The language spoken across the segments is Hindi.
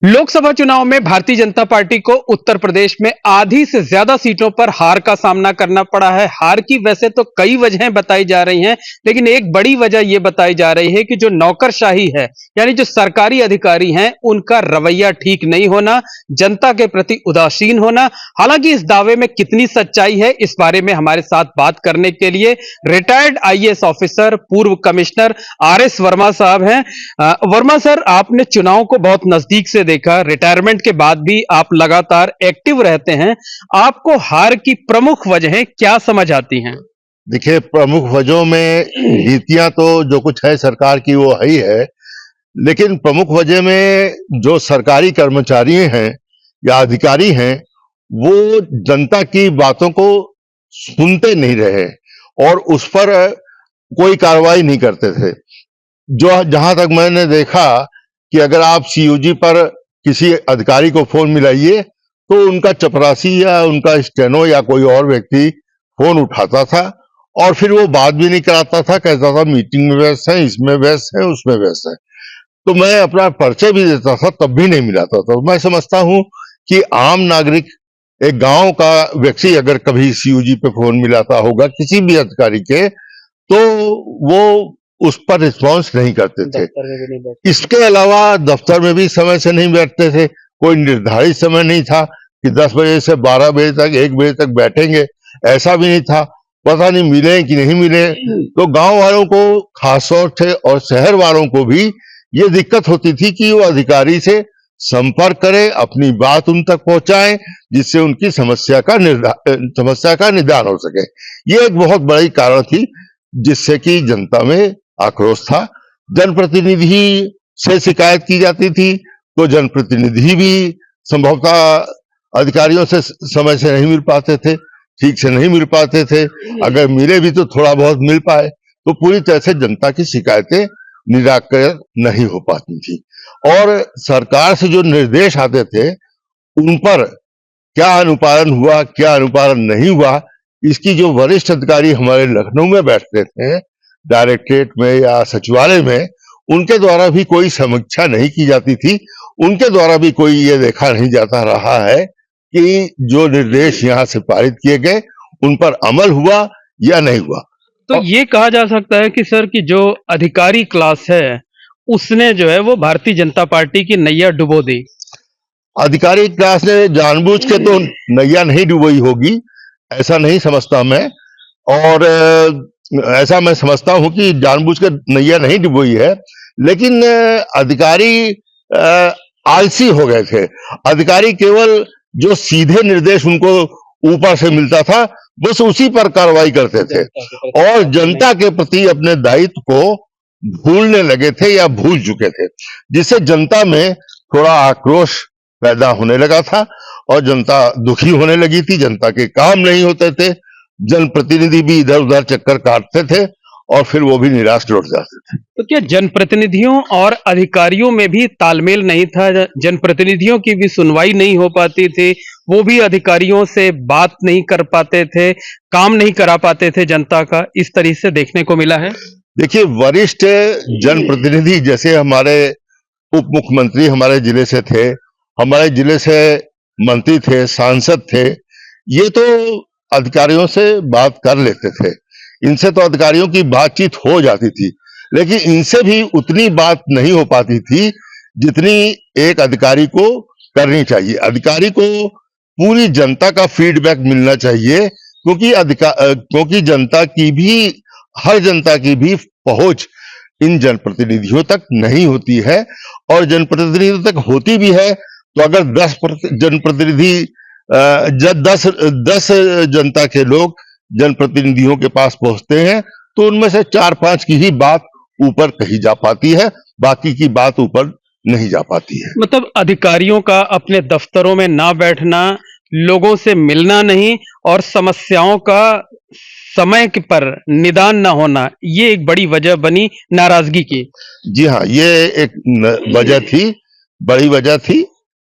लोकसभा चुनाव में भारतीय जनता पार्टी को उत्तर प्रदेश में आधी से ज्यादा सीटों पर हार का सामना करना पड़ा है। हार की वैसे तो कई वजहें बताई जा रही हैं, लेकिन एक बड़ी वजह यह बताई जा रही है कि जो नौकरशाही है, यानी जो सरकारी अधिकारी हैं, उनका रवैया ठीक नहीं होना, जनता के प्रति उदासीन होना। हालांकि इस दावे में कितनी सच्चाई है, इस बारे में हमारे साथ बात करने के लिए रिटायर्ड आईएएस ऑफिसर, पूर्व कमिश्नर आरएस वर्मा साहब हैं। वर्मा सर, आपने चुनाव को बहुत नजदीक से देखा, रिटायरमेंट के बाद भी आप लगातार एक्टिव रहते हैं। आपको हार की प्रमुख वजहें क्या समझ आती हैं? देखिए, प्रमुख वजहों में नीतियां तो जो कुछ है सरकार की वो है ही है, लेकिन प्रमुख वजह में जो सरकारी कर्मचारी हैं या अधिकारी हैं, वो जनता की बातों को सुनते नहीं रहे और उस पर कोई कार्रवाई नहीं करते थे। जो जहां तक मैंने देखा कि अगर आप सीओजी पर किसी अधिकारी को फोन मिलाइए तो उनका चपरासी या उनका स्टेनो या कोई और व्यक्ति फोन उठाता था और फिर वो बात भी नहीं कराता था, कहता था मीटिंग में व्यस्त है, इसमें व्यस्त है, उसमें व्यस्त है। तो मैं अपना परिचय भी देता था, तब भी नहीं मिलाता था। मैं समझता हूं कि आम नागरिक, एक गांव का व्यक्ति अगर कभी सीओजी पे फोन मिलाता होगा किसी भी अधिकारी के, तो वो उस पर रिस्पॉन्स नहीं करते थे। इसके अलावा दफ्तर में भी समय से नहीं बैठते थे। कोई निर्धारित समय नहीं था कि 10 बजे से 12 बजे तक, 1 बजे तक बैठेंगे, ऐसा भी नहीं था। पता नहीं मिले कि नहीं मिले। तो गांव वालों को खासतौर से और शहर वालों को भी ये दिक्कत होती थी कि वो अधिकारी से संपर्क करें, अपनी बात उन तक पहुंचाएं, जिससे उनकी समस्या का निदान हो सके। ये एक बहुत बड़ी कारण थी जिससे कि जनता में आक्रोश था। जनप्रतिनिधि से शिकायत की जाती थी तो जनप्रतिनिधि भी संभवतः अधिकारियों से समय से नहीं मिल पाते थे, ठीक से नहीं मिल पाते थे। अगर मिले भी तो थोड़ा बहुत मिल पाए, तो पूरी तरह से जनता की शिकायतें निराकरण नहीं हो पाती थी। और सरकार से जो निर्देश आते थे उन पर क्या अनुपालन हुआ, क्या अनुपालन नहीं हुआ, इसकी जो वरिष्ठ अधिकारी हमारे लखनऊ में बैठते थे, डायरेक्टरेट में या सचिवालय में, उनके द्वारा भी कोई समीक्षा नहीं की जाती थी। उनके द्वारा भी कोई ये देखा नहीं जाता रहा है कि जो निर्देश यहाँ से पारित किए गए उन पर अमल हुआ या नहीं हुआ। तो ये कहा जा सकता है कि सर, कि जो अधिकारी क्लास है उसने जो है वो भारतीय जनता पार्टी की नैया डुबो दी। अधिकारी क्लास ने जानबूझ के तो नैया नहीं डुबोई होगी, ऐसा नहीं समझता मैं। और ऐसा मैं समझता हूं कि जानबूझ के नैया नहीं डुबोई है, लेकिन अधिकारी आलसी हो गए थे। अधिकारी केवल जो सीधे निर्देश उनको ऊपर से मिलता था, बस उसी पर कार्रवाई करते थे और जनता के प्रति अपने दायित्व को भूलने लगे थे या भूल चुके थे, जिससे जनता में थोड़ा आक्रोश पैदा होने लगा था और जनता दुखी होने लगी थी। जनता के काम नहीं होते थे, जनप्रतिनिधि भी इधर उधर चक्कर काटते थे और फिर वो भी निराश लौट जाते थे। तो क्या जनप्रतिनिधियों और अधिकारियों में भी तालमेल नहीं था? जनप्रतिनिधियों की भी सुनवाई नहीं हो पाती थी, वो भी अधिकारियों से बात नहीं कर पाते थे, काम नहीं करा पाते थे जनता का, इस तरह से देखने को मिला है। देखिए, वरिष्ठ जनप्रतिनिधि जैसे हमारे उप मुख्यमंत्री हमारे जिले से थे, हमारे जिले से मंत्री थे, सांसद थे, ये तो अधिकारियों से बात कर लेते थे। इनसे तो अधिकारियों की बातचीत हो जाती थी, लेकिन इनसे भी उतनी बात नहीं हो पाती थी जितनी एक अधिकारी को करनी चाहिए। अधिकारी को पूरी जनता का फीडबैक मिलना चाहिए, क्योंकि जनता की भी, हर जनता की भी पहुंच इन जनप्रतिनिधियों तक नहीं होती है। और जनप्रतिनिधियों तक होती भी है तो अगर 10 जनप्रतिनिधि, जब 10 जनता के लोग जनप्रतिनिधियों के पास पहुंचते हैं तो उनमें से 4-5 की ही बात ऊपर कही जा पाती है, बाकी की बात ऊपर नहीं जा पाती है। मतलब अधिकारियों का अपने दफ्तरों में ना बैठना, लोगों से मिलना नहीं और समस्याओं का समय पर निदान ना होना, ये एक बड़ी वजह बनी नाराजगी की। जी हाँ, ये एक वजह थी, बड़ी वजह थी।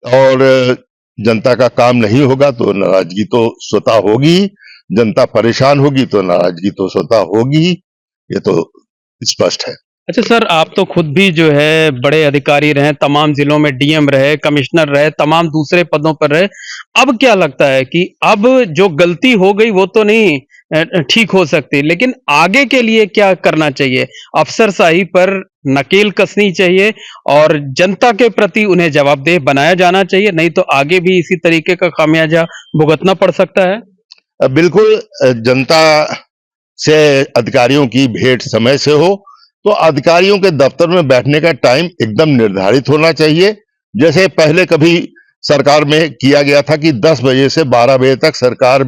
और जनता का काम नहीं होगा तो नाराजगी तो स्वतः होगी, जनता परेशान होगी तो नाराजगी तो स्वतः होगी, ये तो स्पष्ट है। अच्छा सर, आप तो खुद भी जो है बड़े अधिकारी रहे, तमाम जिलों में डीएम रहे, कमिश्नर रहे, तमाम दूसरे पदों पर रहे। अब क्या लगता है कि अब जो गलती हो गई वो तो नहीं ठीक हो सकती, लेकिन आगे के लिए क्या करना चाहिए? अफसरशाही पर नकेल कसनी चाहिए और जनता के प्रति उन्हें जवाबदेह बनाया जाना चाहिए, नहीं तो आगे भी इसी तरीके का खामियाजा भुगतना पड़ सकता है। बिल्कुल जनता से अधिकारियों की भेंट समय से हो तो अधिकारियों के दफ्तर में बैठने का टाइम एकदम निर्धारित होना चाहिए। जैसे पहले कभी सरकार में किया गया था कि 10 बजे से 12 बजे तक सरकार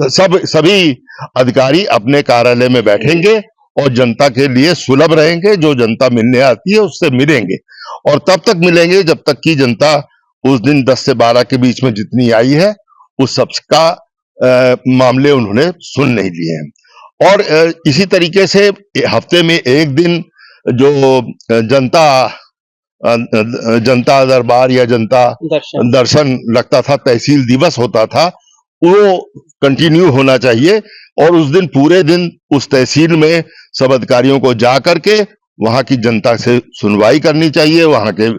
सभी अधिकारी अपने कार्यालय में बैठेंगे और जनता के लिए सुलभ रहेंगे। जो जनता मिलने आती है उससे मिलेंगे और तब तक मिलेंगे जब तक कि जनता उस दिन 10 से 12 के बीच में जितनी आई है उस सबका मामले उन्होंने सुन नहीं लिए हैं। और इसी तरीके से हफ्ते में एक दिन जो जनता दरबार या जनता दर्शन लगता था, तहसील दिवस होता था, वो कंटिन्यू होना चाहिए और उस दिन पूरे दिन उस तहसील में सब अधिकारियों को जा करके वहां की जनता से सुनवाई करनी चाहिए, वहां के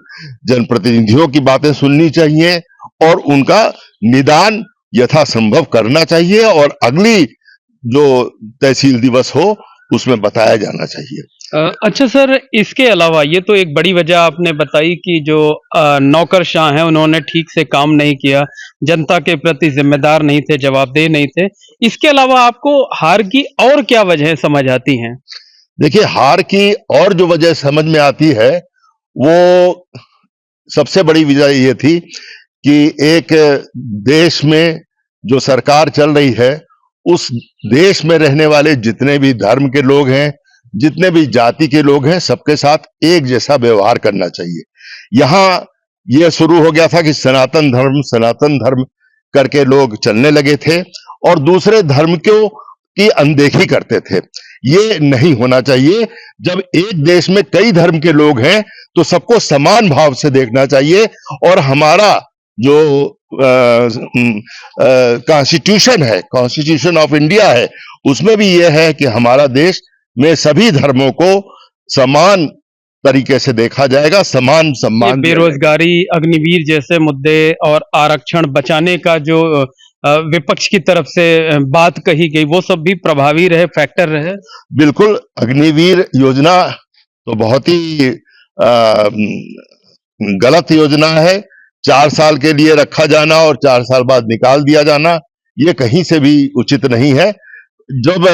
जनप्रतिनिधियों की बातें सुननी चाहिए और उनका निदान यथासंभव करना चाहिए और अगली जो तहसील दिवस हो उसमें बताया जाना चाहिए। अच्छा सर, इसके अलावा ये तो एक बड़ी वजह आपने बताई कि जो नौकरशाह हैं उन्होंने ठीक से काम नहीं किया, जनता के प्रति जिम्मेदार नहीं थे, जवाबदेह नहीं थे। इसके अलावा आपको हार की और क्या वजह समझ आती हैं? देखिए, हार की और जो वजह समझ में आती है वो सबसे बड़ी वजह ये थी कि एक देश में जो सरकार चल रही है उस देश में रहने वाले जितने भी धर्म के लोग हैं, जितने भी जाति के लोग हैं, सबके साथ एक जैसा व्यवहार करना चाहिए। यहाँ यह शुरू हो गया था कि सनातन धर्म करके लोग चलने लगे थे और दूसरे धर्म की अनदेखी करते थे। ये नहीं होना चाहिए। जब एक देश में कई धर्म के लोग हैं तो सबको समान भाव से देखना चाहिए और हमारा जो कॉन्स्टिट्यूशन है, कॉन्स्टिट्यूशन ऑफ इंडिया है, उसमें भी यह है कि हमारा देश में सभी धर्मों को समान तरीके से देखा जाएगा, समान सम्मान। बेरोजगारी, अग्निवीर जैसे मुद्दे और आरक्षण बचाने का जो विपक्ष की तरफ से बात कही गई, वो सब भी प्रभावी रहे, फैक्टर रहे। बिल्कुल, अग्निवीर योजना तो बहुत ही गलत योजना है। 4 साल के लिए रखा जाना और 4 साल बाद निकाल दिया जाना, ये कहीं से भी उचित नहीं है। जब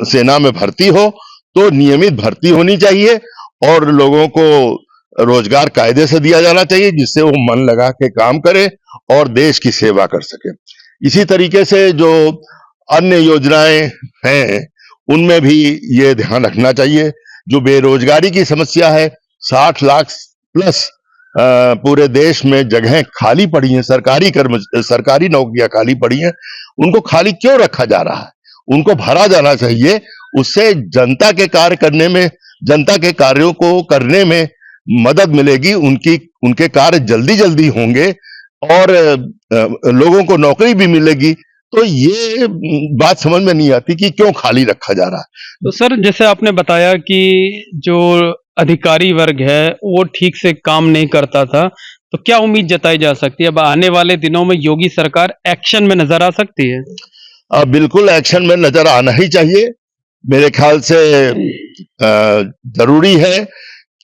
सेना में भर्ती हो तो नियमित भर्ती होनी चाहिए और लोगों को रोजगार कायदे से दिया जाना चाहिए जिससे वो मन लगा के काम करे और देश की सेवा कर सके। इसी तरीके से जो अन्य योजनाएं हैं उनमें भी ये ध्यान रखना चाहिए। जो बेरोजगारी की समस्या है, 60 लाख प्लस पूरे देश में जगहें खाली पड़ी हैं, सरकारी नौकरियां खाली पड़ी हैं, उनको खाली क्यों रखा जा रहा है? उनको भरा जाना चाहिए। उससे जनता के कार्य करने में, जनता के कार्यों को करने में मदद मिलेगी, उनके कार्य जल्दी होंगे और लोगों को नौकरी भी मिलेगी। तो ये बात समझ में नहीं आती कि क्यों खाली रखा जा रहा है। तो सर, जैसे आपने बताया कि जो अधिकारी वर्ग है वो ठीक से काम नहीं करता था, तो क्या उम्मीद जताई जा सकती है अब आने वाले दिनों में योगी सरकार एक्शन में नजर आ सकती है? बिल्कुल एक्शन में नजर आना ही चाहिए। मेरे ख्याल से जरूरी है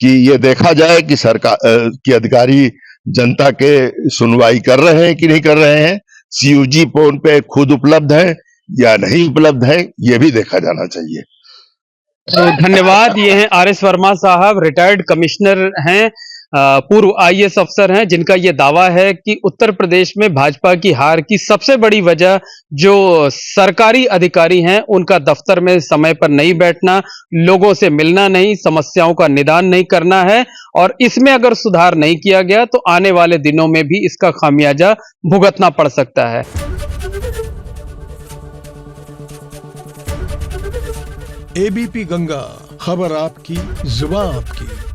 कि ये देखा जाए कि सरकार के अधिकारी जनता के सुनवाई कर रहे हैं कि नहीं कर रहे हैं, सीयूजी फोन पे खुद उपलब्ध है या नहीं उपलब्ध है, ये भी देखा जाना चाहिए। तो धन्यवाद। ये हैं आर एस वर्मा साहब, रिटायर्ड कमिश्नर हैं, पूर्व आईएएस अफसर हैं, जिनका ये दावा है कि उत्तर प्रदेश में भाजपा की हार की सबसे बड़ी वजह जो सरकारी अधिकारी हैं उनका दफ्तर में समय पर नहीं बैठना, लोगों से मिलना नहीं, समस्याओं का निदान नहीं करना है और इसमें अगर सुधार नहीं किया गया तो आने वाले दिनों में भी इसका खामियाजा भुगतना पड़ सकता है। एबीपी गंगा, खबर आपकी, जुबान आपकी।